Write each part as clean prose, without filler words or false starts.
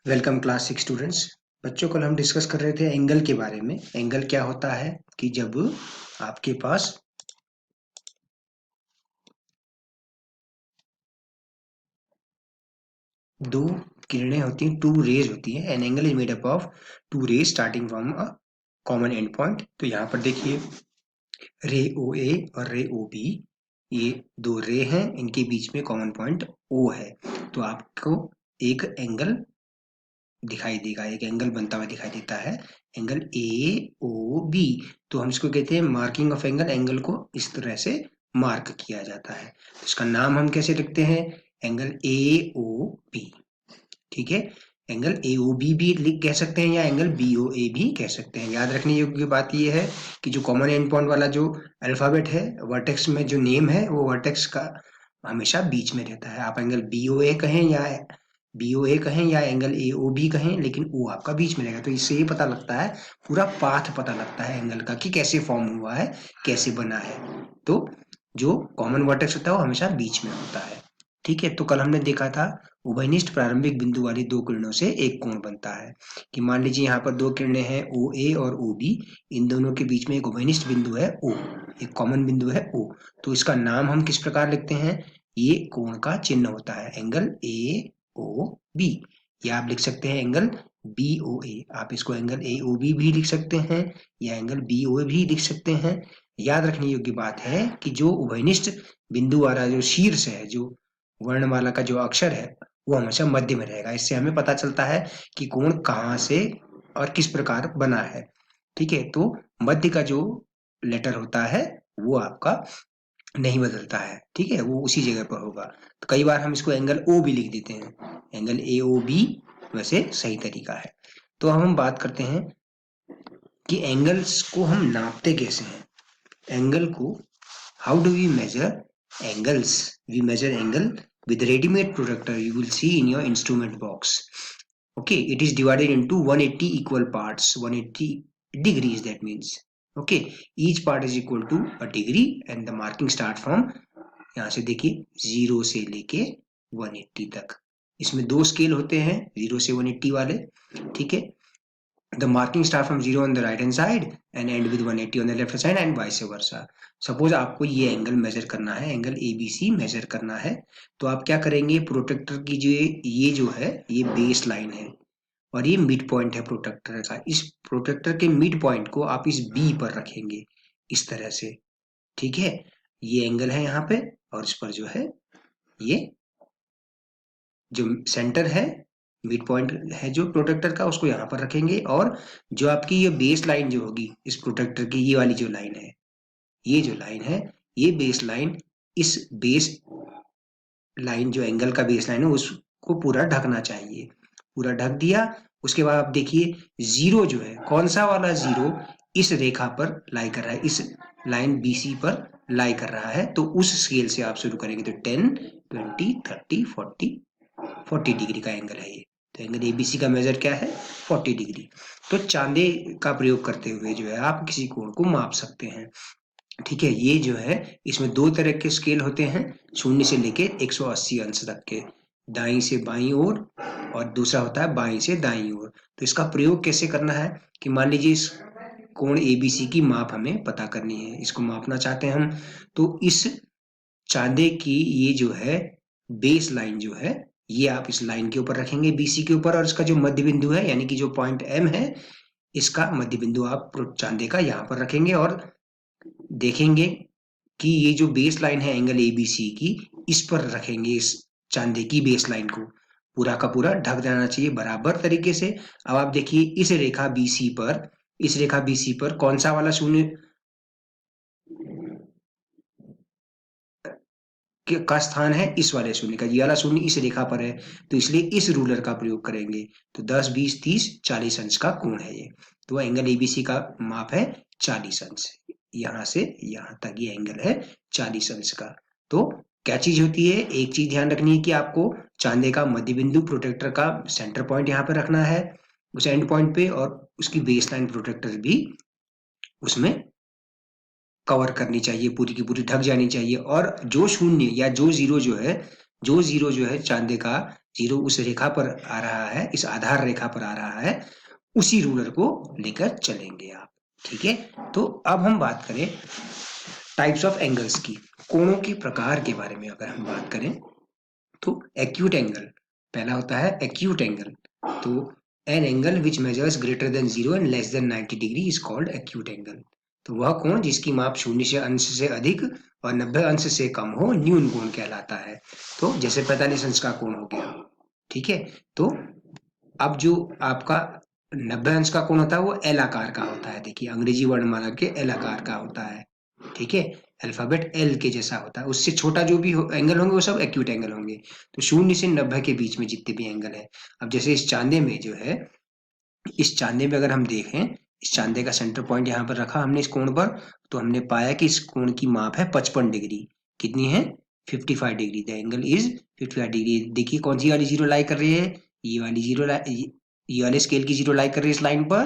Welcome class 6 students. बच्चों कल हम डिस्कस कर रहे थे एंगल के बारे में। एंगल क्या होता है कि जब आपके पास दो किरणें होती हैं, टू रेज होती हैं। An angle is made up of two rays starting from a common end point. तो यहाँ पर देखिए रे ओ ए और रे ओ बी, ये दो रे हैं, इनके बीच में कॉमन पॉइंट ओ है। तो आपको एक एंगल दिखाई देगा, एक एंगल बनता हुआ दिखाई देता है, एंगल ए ओ बी। तो हम इसको कहते हैं मार्किंग ऑफ एंगल। एंगल को इस तरह से मार्क किया जाता है। तो इसका नाम हम कैसे लिखते हैं? Angle A O B. ठीक है, एंगल ए ओ बी भी लिख कह सकते हैं या एंगल बी ओ ए भी कह सकते हैं। याद रखने योग्य बात यह है कि जो कॉमन एंड पॉइंट वाला जो अल्फाबेट है, वर्टेक्स में जो नेम है, वो वर्टेक्स का हमेशा बीच में रहता है। आप एंगल बी ओ ए कहें या बी ओ ए कहें या एंगल ए ओ बी कहें, लेकिन ओ आपका बीच में रहेगा। तो इससे ये पता लगता है, पूरा पाथ पता लगता है एंगल का कि कैसे फॉर्म हुआ है, कैसे बना है। तो जो कॉमन वर्टेक्स होता है वो हमेशा बीच में होता है। ठीक है, तो कल हमने देखा था उभयनिष्ठ प्रारंभिक बिंदु वाली दो किरणों से एक कोण बनता है। कि मान लीजिए यहाँ पर दो किरणें हैं ओ ए और ओ बी, इन दोनों के बीच में एक उभयनिष्ठ बिंदु है ओ, एक कॉमन बिंदु है ओ। तो इसका नाम हम किस प्रकार लिखते हैं? ये कोण का चिन्ह होता है, एंगल ए ओ बी। या आप लिख सकते हैं एंगल बी ओ ए। आप इसको एंगल ए ओ बी भी लिख सकते हैं या एंगल बी ओ ए भी लिख सकते हैं। याद रखने योग्य बात है कि जो उभयनिष्ठ बिंदु वाला जो शीर्ष है, जो वर्णमाला का जो अक्षर है, वो हमेशा मध्य में रहेगा। इससे हमें पता चलता है कि कोण कहाँ से और किस प्रकार बना है। ठीक है, तो मध्य का जो लेटर होता है वो आपका नहीं बदलता है। ठीक है, वो उसी जगह पर होगा। तो कई बार हम इसको एंगल ओ भी लिख देते हैं, एंगल ए ओ बी वैसे सही तरीका है। तो अब हम बात करते हैं कि एंगल्स को हम नापते कैसे हैं। एंगल को how do we measure angles? We measure angle with ready-made protractor you will see in your instrument box. Okay, it is divided into 180 equal parts, 180 degrees, that means. Okay, each part is equal to a degree and the marking start from, यहाँ से देखिए 0 से लेके 180 तक। इसमें दो scale होते हैं 0 से 180 वाले। ठीक है, the marking start from 0 on the right hand side and end with 180 on the left hand side and vice versa. Suppose आपको ये एंगल मेजर करना है, एंगल ABC मेजर करना है, तो आप क्या करेंगे? प्रोटेक्टर की जो ये जो है ये बेस लाइन है और ये मिड पॉइंट है प्रोटेक्टर का। इस प्रोटेक्टर के मिड पॉइंट को आप इस बी पर रखेंगे इस तरह से। ठीक है, ये एंगल है यहाँ पे और इस पर जो है ये जो सेंटर है, मिड पॉइंट है जो प्रोटेक्टर का, उसको यहाँ पर रखेंगे। और जो आपकी ये बेस लाइन जो होगी इस प्रोटेक्टर की, ये वाली जो लाइन है, ये जो लाइन है, ये बेस लाइन, इस बेस लाइन जो एंगल का बेस लाइन है उसको पूरा ढकना चाहिए। पूरा ढक दिया, उसके बाद आप देखिए जीरो जो है, कौन सा वाला जीरो इस रेखा पर लाई कर रहा है, इस लाइन BC पर लाई कर रहा है। तो उस स्केल से आप शुरू करेंगे। तो 10, 20, 30, 40 डिग्री का एंगल है ये। तो एंगल ABC का मेजर क्या है? 40 डिग्री। तो चांदे का प्रयोग करते हुए जो है आप किसी कोण को माप सकते हैं। ठीक है, ये जो है इसमें दो तरह के स्केल होते हैं, 0 से लेके 180 अंश तक के, दाईं से बाईं ओर और दूसरा होता है बाईं से दाईं ओर। तो इसका प्रयोग कैसे करना है कि मान लीजिए इस कोण ABC की माप हमें पता करनी है, इसको मापना चाहते हैं हम। तो इस चांदे की ये जो है बेस लाइन जो है, ये आप इस लाइन के ऊपर रखेंगे BC के ऊपर, और इसका जो मध्य बिंदु है यानी कि जो पॉइंट M है, इसका मध्य बिंदु आप चांदे का यहाँ पर रखेंगे और देखेंगे कि ये जो बेस लाइन है एंगल ABC की, इस पर रखेंगे इस चांदे की बेस लाइन को। पूरा का पूरा ढक जाना चाहिए बराबर तरीके से। अब आप देखिए इस रेखा BC पर, इस रेखा BC पर कौन सा वाला शून्य का स्थान है? इस वाले शून्य का। ये वाला शून्य इस रेखा पर है, तो इसलिए इस रूलर का प्रयोग करेंगे। तो 10, 20, 30, 40 अंश का कोण है ये। तो एंगल ABC का माप है 40 अंश। यहां से यहां तक ये एंगल है 40 अंश का। तो क्या चीज होती है? एक चीज ध्यान रखनी है कि आपको चांदे का मध्य बिंदु प्रोटेक्टर का सेंटर पॉइंट यहाँ पे रखना है उस एंड पॉइंट पे, और उसकी बेस लाइन प्रोटेक्टर भी उसमें कवर करनी चाहिए, पूरी की पूरी ढक जानी चाहिए। और जो शून्य या जो जीरो जो है, जो जीरो जो है चांदे का जीरो उस रेखा पर आ रहा है, इस आधार रेखा पर आ रहा है, उसी रूलर को लेकर चलेंगे आप। ठीक है, तो अब हम बात करें टाइप्स ऑफ एंगल्स की, कोणों के प्रकार के बारे में अगर हम बात करें तो एक्यूट एंगल पहला होता है एक्यूट एंगल। तो an angle which measures greater than 0 and less then 90 degree is called acute angle. तो वह कोण जिसकी माप 0 अंश से अधिक और 90 अंश से कम हो न्यून कोण कहलाता है। तो जैसे 45 अंश का कोण हो गया, ठीक है। तो अब जो आपका 90 अंश का कोण होता है वो एल आकार का होता है। देखिए अंग्रेजी वर्णमाला के एल आकार का होता है, ठीक है, अल्फाबेट एल के जैसा होता है। उससे छोटा जो भी एंगल होंगे वो सब एक्यूट एंगल होंगे। तो 0 से 90 के बीच में जितने भी एंगल है, अब जैसे इस चांदे में जो है, इस चांदे में अगर हम देखें, इस चांदे का सेंटर पॉइंट यहाँ पर रखा हमने इस कोण पर, तो हमने पाया कि इस कोण की माप है 55 डिग्री। कितनी है? 55 degree. The angle is 55 degree. देखिए कौन सी वाली जीरो लाई कर रही है, ये वाली जीरो, ये वाले स्केल की जीरो लाई कर रही है इस लाइन पर।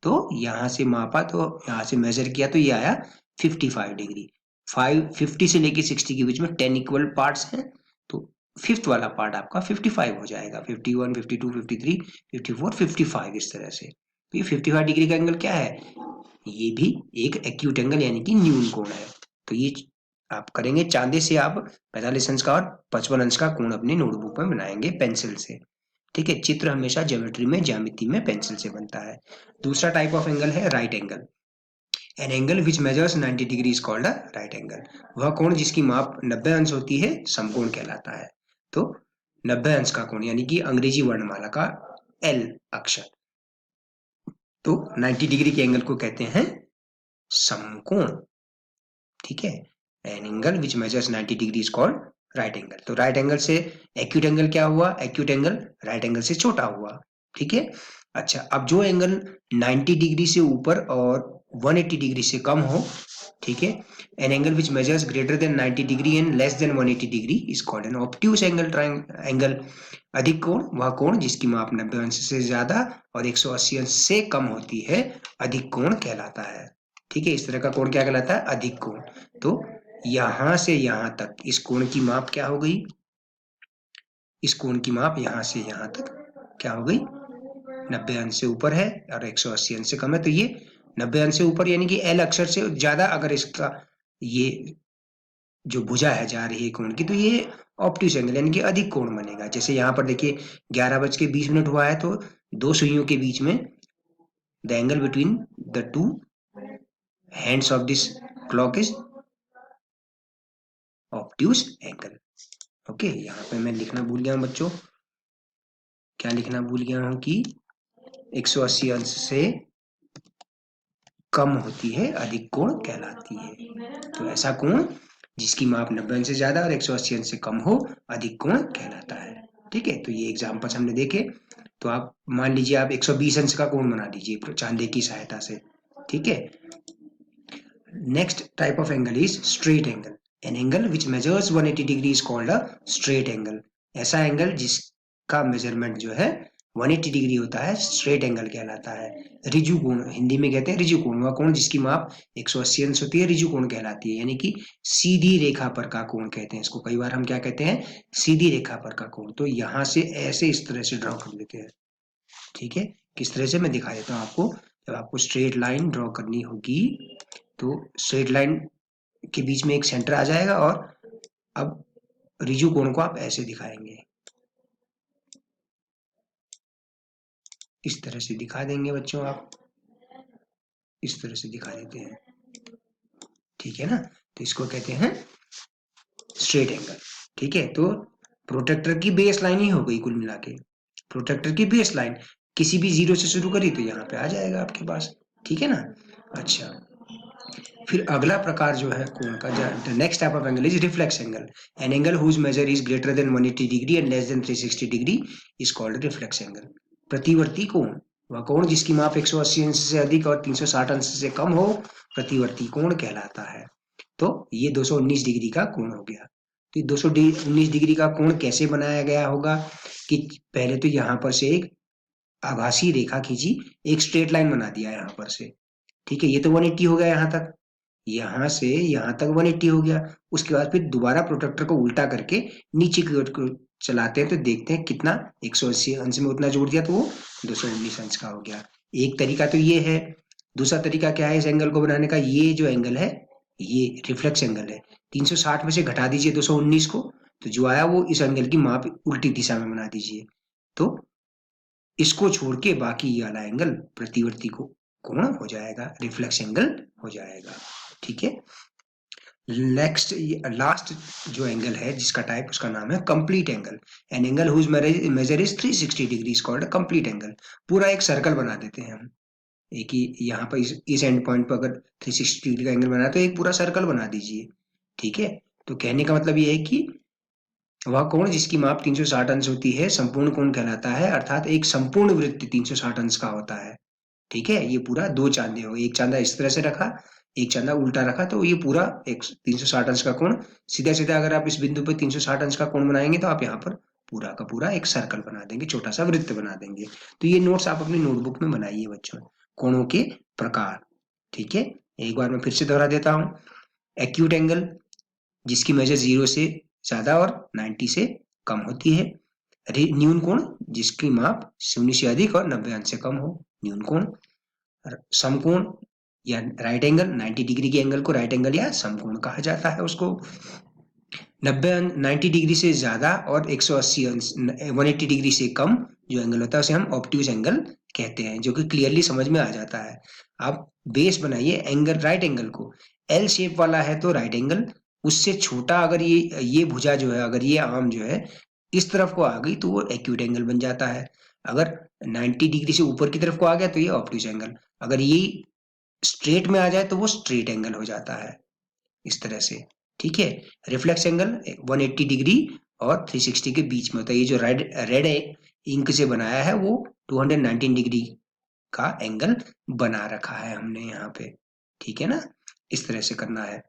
तो यहाँ से मापा, तो यहाँ से मेजर किया, तो ये आया 55 डिग्री। 50 से लेके 60 के बीच में 10 इक्वल पार्ट्स हैं, तो फिफ्थ वाला पार्ट आपका 55 हो जाएगा। 51, 52, 53, 54, 55 इस तरह से। तो ये 55 डिग्री का एंगल क्या है? ये भी एक एक्यूट एंगल यानी कि न्यून कोण है। तो ये आप करेंगे, चांदे से आप 45 अंश का और 55 अंश का कोण अपने नोटबुक में बनाएंगे पेंसिल से। ठीक है, चित्र हमेशा ज्योमेट्री में, ज्यामिति में पेंसिल से बनता है। दूसरा टाइप ऑफ एंगल है right angle. An angle which measures 90 degree is called a right angle. वह कोण जिसकी माप 90 अंश होती है समकोण कहलाता है। तो 90 अंश का कोण यानी कि अंग्रेजी वर्णमाला का एल अक्षर, तो 90 डिग्री के एंगल को कहते हैं समकोण। ठीक है, an angle which measures 90 degree is called right angle. तो राइट एंगल से एक्यूट एंगल क्या हुआ? एक्यूट एंगल राइट एंगल से छोटा हुआ। ठीक है, अच्छा, अब जो एंगल 90 डिग्री से ऊपर और 180 डिग्री से कम हो, ठीक है, an angle which measures greater than 90 degree and less then 180 degree is called an obtuse angle. Angle अधिक कोण वह कोण जिसकी माप 90 अंश से ज्यादा और 180 अंश से कम होती है, अधिक कोण कहलाता है। ठीक है, इस तरह का कोण क्या कहलाता है? अधिक कोण। तो यहां से यहां तक इस कोण की माप क्या हो गई? इस कोण की माप यहां से यहां तक क्या हो गई? 90 अंश से ऊपर है और 180 अंश से कम है। तो ये 90 अंश से ऊपर यानी कि एल अक्षर से ज्यादा अगर इसका ये जो भुजा है जा रही है कोण की, तो ये ऑब्ट्यूज एंगल यानी कि अधिक कोण बनेगा। जैसे यहाँ पर देखिए 11:20 हुआ है, तो दो सुइयों के बीच में the angle between the two hands of this clock is obtuse angle. Okay, यहाँ पे मैं लिखना भूल गया हूँ बच्चों, क्या लिखना भूल गया हूँ कि 180 अंश से कम होती है अधिक कोण कहलाती है। तो ऐसा कोण जिसकी माप 90 अंश से ज्यादा और 180 अंश से कम हो, अधिक कोण कहलाता है। ठीक है, तो ये एग्जाम्पल्स हमने देखे। तो आप मान लीजिए आप 120 अंश का कोण बना दीजिए चांदे की सहायता से। ठीक है, next type of angle is straight angle. An angle which measures 180 degree is called a straight angle. ऐसा एंगल जिसका मेजरमेंट जो है 180 डिग्री होता है, स्ट्रेट एंगल कहलाता है। रिजु कोण हिंदी में कहते हैं, रिजु कोण वह कोण जिसकी माप 180 अंश होती है, रिजु कोण कहलाती है, यानी कि सीधी रेखा पर का कोण कहते हैं इसको। कई बार हम क्या कहते हैं? सीधी रेखा पर का कोण। तो यहाँ से ऐसे इस तरह से ड्रॉ कर लेते हैं। ठीक है, किस तरह से मैं दिखा देता हूँ आपको। जब आपको स्ट्रेट लाइन ड्रॉ करनी होगी, तो स्ट्रेट लाइन के बीच में एक सेंटर आ जाएगा और अब रिजु कोण को आप ऐसे दिखाएंगे, इस तरह से दिखा देंगे बच्चों, आप इस तरह से दिखा देते हैं। ठीक है ना, तो इसको कहते हैं स्ट्रेट एंगल। ठीक है, तो प्रोटेक्टर की बेस लाइन ही हो गई कुल मिला के। प्रोटेक्टर की बेस लाइन किसी भी जीरो से शुरू करी तो यहाँ पे आ जाएगा आपके पास। ठीक है ना, अच्छा, फिर अगला प्रकार जो है कोण का, the next type of angle is reflex angle. An angle whose measure is greater than 180 degree and less than 360 degree is called reflex angle. प्रतिवर्ती कोण वह कोण जिसकी माप 180 अंश से अधिक और 360 अंश से कम हो, प्रतिवर्ती कोण कहलाता है। तो ये 219 डिग्री का कोण हो गया। तो ये 219 डिग्री का कोण कैसे बनाया गया होगा कि पहले तो यहाँ पर से एक आभासी रेखा खींची, एक स्ट्रेट लाइन बना दिया यहाँ पर से। ठीक है, ये तो 180 हो गया यहाँ तक, यहाँ से यहाँ तक 180 हो गया। उसके बाद फिर दोबारा प्रोटेक्टर को उल्टा करके नीचे की ओर चलाते हैं तो देखते हैं कितना 180 अंश में उतना जोड़ दिया तो वो 219 अंश का हो गया। एक तरीका तो ये है। दूसरा तरीका क्या है इस एंगल को बनाने का, ये जो एंगल है ये रिफ्लेक्स एंगल है, 360 में से घटा दीजिए 219 को, तो जो आया वो इस एंगल की माप उल्टी दिशा में बना दीजिए, तो इसको छोड़ के बाकी ये वाला एंगल प्रतिवर्ती को कोण हो जाएगा, रिफ्लेक्स एंगल हो जाएगा। ठीक है, नेक्स्ट लास्ट जो एंगल है जिसका टाइप उसका नाम है complete angle. An angle whose measure is 360 degree is called complete angle. पूरा एक सर्कल बना देते हैं हम, एक ही यहाँ पर इस एंड पॉइंट पर अगर 360 डिग्री का एंगल बना तो एक पूरा सर्कल बना दीजिए। ठीक है, तो कहने का मतलब ये है कि वह कोण जिसकी माप 360 अंश होती है संपूर्ण कोण कहलाता है, अर्थात एक संपूर्ण वृत्त 360 अंश का होता है। ठीक है, ये पूरा दो चांदे हो, एक चांदा इस तरह से रखा, एक चांदा उल्टा रखा, तो ये पूरा एक 360 अंश का कोण सीधा सीधा अगर आप इस बिंदु पर 360 अंश का कोण बनाएंगे तो आप यहाँ पर पूरा का पूरा एक सर्कल बना देंगे, छोटा सा वृत्त बना देंगे। तो ये नोट्स आप अपनी नोटबुक में बनाइए बच्चों, कोणों के प्रकार। ठीक है, एक बार मैं फिर से दोहरा देता हूँ। एक्यूट एंगल जिसकी मेजर 0 से ज्यादा और 90 से कम होती है। न्यून कोण जिसकी माप 0 से अधिक और 90 अंश से कम हो, न्यून कोण। समकोण या राइट एंगल, 90 डिग्री के एंगल को राइट एंगल या समकोण कहा जाता है उसको। 90 डिग्री से ज्यादा और 180 अंश 180 डिग्री से कम जो एंगल होता है उसे हम ऑब्ट्यूज एंगल कहते हैं, जो कि क्लियरली समझ में आ जाता है। आप बेस बनाइए एंगल, राइट एंगल को एल शेप वाला है तो राइट एंगल, उससे छोटा अगर ये भुजा जो है, अगर ये आर्म जो है इस तरफ को आ गई तो वो एक्यूट एंगल बन जाता है। अगर 90 डिग्री से ऊपर की तरफ को आ गया तो ये ऑब्ट्यूज एंगल, अगर ये स्ट्रेट में आ जाए तो वो स्ट्रेट एंगल हो जाता है, इस तरह से। ठीक है, रिफ्लेक्स एंगल 180 डिग्री और 360 के बीच में होता है। ये जो रेड इंक से बनाया है वो 219 डिग्री का एंगल बना रखा है हमने यहाँ पे। ठीक है ना, इस तरह से करना है।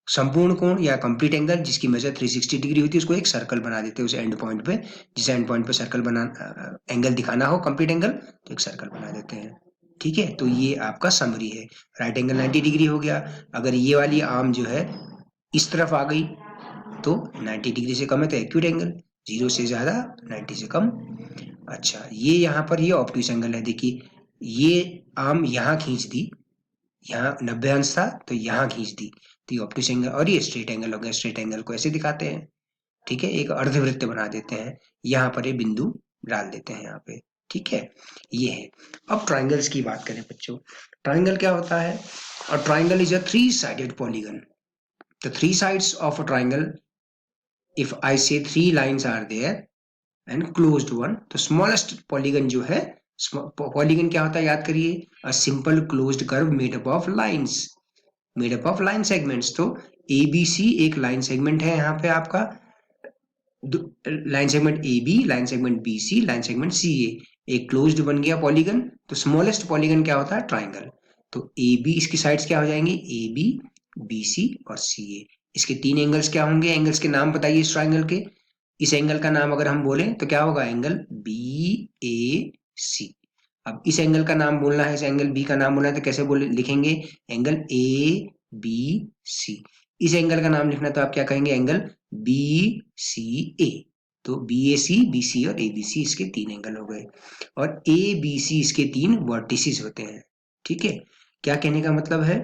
संपूर्ण कोण या कंप्लीट एंगल जिसकी मेजर 360 डिग्री होती है उसको एक सर्कल बना देते हैं उस एंड पॉइंट पे, जिस एंड पॉइंट पे सर्कल बना एंगल दिखाना हो कंप्लीट एंगल तो एक सर्कल बना देते हैं। ठीक है, तो ये आपका समरी है। राइट एंगल 90 डिग्री हो गया, अगर ये वाली आर्म जो है इस तरफ आ गई तो 90 डिग्री से कम है तो एक्यूट एंगल, 0 से ज्यादा 90 से कम। अच्छा, ये यहाँ पर ये ऑब्ट्यूज एंगल है, देखिए ये आर्म यहाँ खींच दी, यहाँ 90 अंश था तो यहाँ खींच दी, तो ये ऑब्ट्यूज एंगल, और ये स्ट्रेट एंगल हो गया। स्ट्रेट एंगल को ऐसे दिखाते हैं। ठीक है, एक अर्धवृत्त बना देते हैं, यहाँ पर ये बिंदु डाल देते हैं यहाँ पे। ठीक है, ये है। अब ट्राइंगल्स की बात करें बच्चों, ट्राइंगल क्या होता है? और triangle is a 3-sided polygon. The 3 sides of a triangle, if I say 3 lines are there and closed one, तो smallest polygon जो है, polygon क्या होता है याद करिए, a simple closed curve made up of lines, made up of line segments। तो ABC एक लाइन सेगमेंट है यहाँ पे आपका, line segment A B, line segment B C, line segment C A, एक क्लोज्ड बन गया पॉलीगन। तो स्मॉलेस्ट पॉलीगन क्या होता है? ट्राइंगल। तो ए बी, इसकी साइड्स क्या हो जाएंगी? ए बी, बी सी और सी ए। इसके 3 एंगल्स क्या होंगे? एंगल्स के नाम बताइए इस ट्राइंगल के। इस एंगल का नाम अगर हम बोलें तो क्या होगा? एंगल बी ए सी। अब इस एंगल का नाम बोलना है, इस एंगल बी का नाम बोलना है तो कैसे बोले लिखेंगे? Angle A B C. इस एंगल का नाम लिखना तो आप क्या कहेंगे? Angle B C A. तो बी ए सी, बी सी और ए बी सी इसके 3 एंगल हो गए, और ए बी सी इसके 3 वर्टिसेस होते हैं। ठीक है, क्या कहने का मतलब है?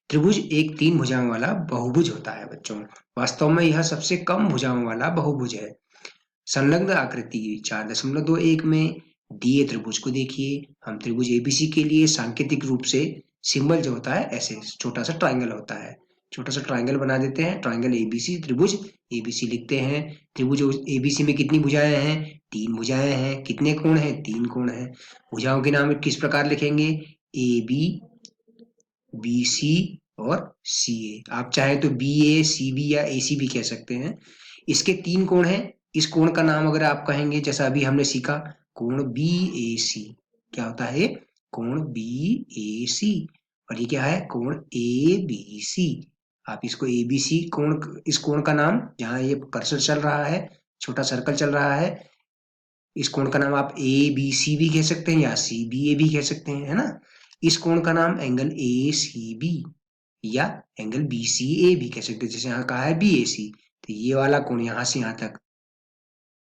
त्रिभुज एक 3 भुजाओं वाला बहुभुज होता है बच्चों। वास्तव में यह सबसे कम भुजाओं वाला बहुभुज है। संलग्न आकृति 4.21 में दिए त्रिभुज को देखिए। हम त्रिभुज एबीसी के लिए सांकेतिक रूप से सिंबल जो होता है ऐसे छोटा सा ट्राइंगल होता है, छोटा सा ट्राइंगल बना देते हैं। ट्राइंगल एबीसी, त्रिभुज एबीसी लिखते हैं। त्रिभुज एबीसी में कितनी भुजाएं हैं? 3 भुजाएं हैं। कितने कोण हैं? 3 कोण हैं। भुजाओं के नाम किस प्रकार लिखेंगे? ए बी, बी सी और सी ए। आप चाहे तो बी ए, सी बी या ए सी भी कह सकते हैं। इसके 3 कोण हैं। इस कोण का नाम अगर आप कहेंगे, जैसा अभी हमने सीखा, कोण बी ए सी। क्या होता है? कोण बी ए सी। और ये क्या है? कोण ए बी सी। आप इसको ए बी सी कोण, इस कोण का नाम, जहां ये कर्सर चल रहा है, छोटा सर्कल चल रहा है, इस कोण का नाम आप ए बी सी भी कह सकते हैं या सी बी ए भी कह सकते हैं, है ना। इस कोण का नाम एंगल ए सी बी, या एंगल बी सी ए भी कह सकते हैं, जैसे यहाँ कहा है बी ए सी, तो ये वाला कोण यहाँ से यहाँ तक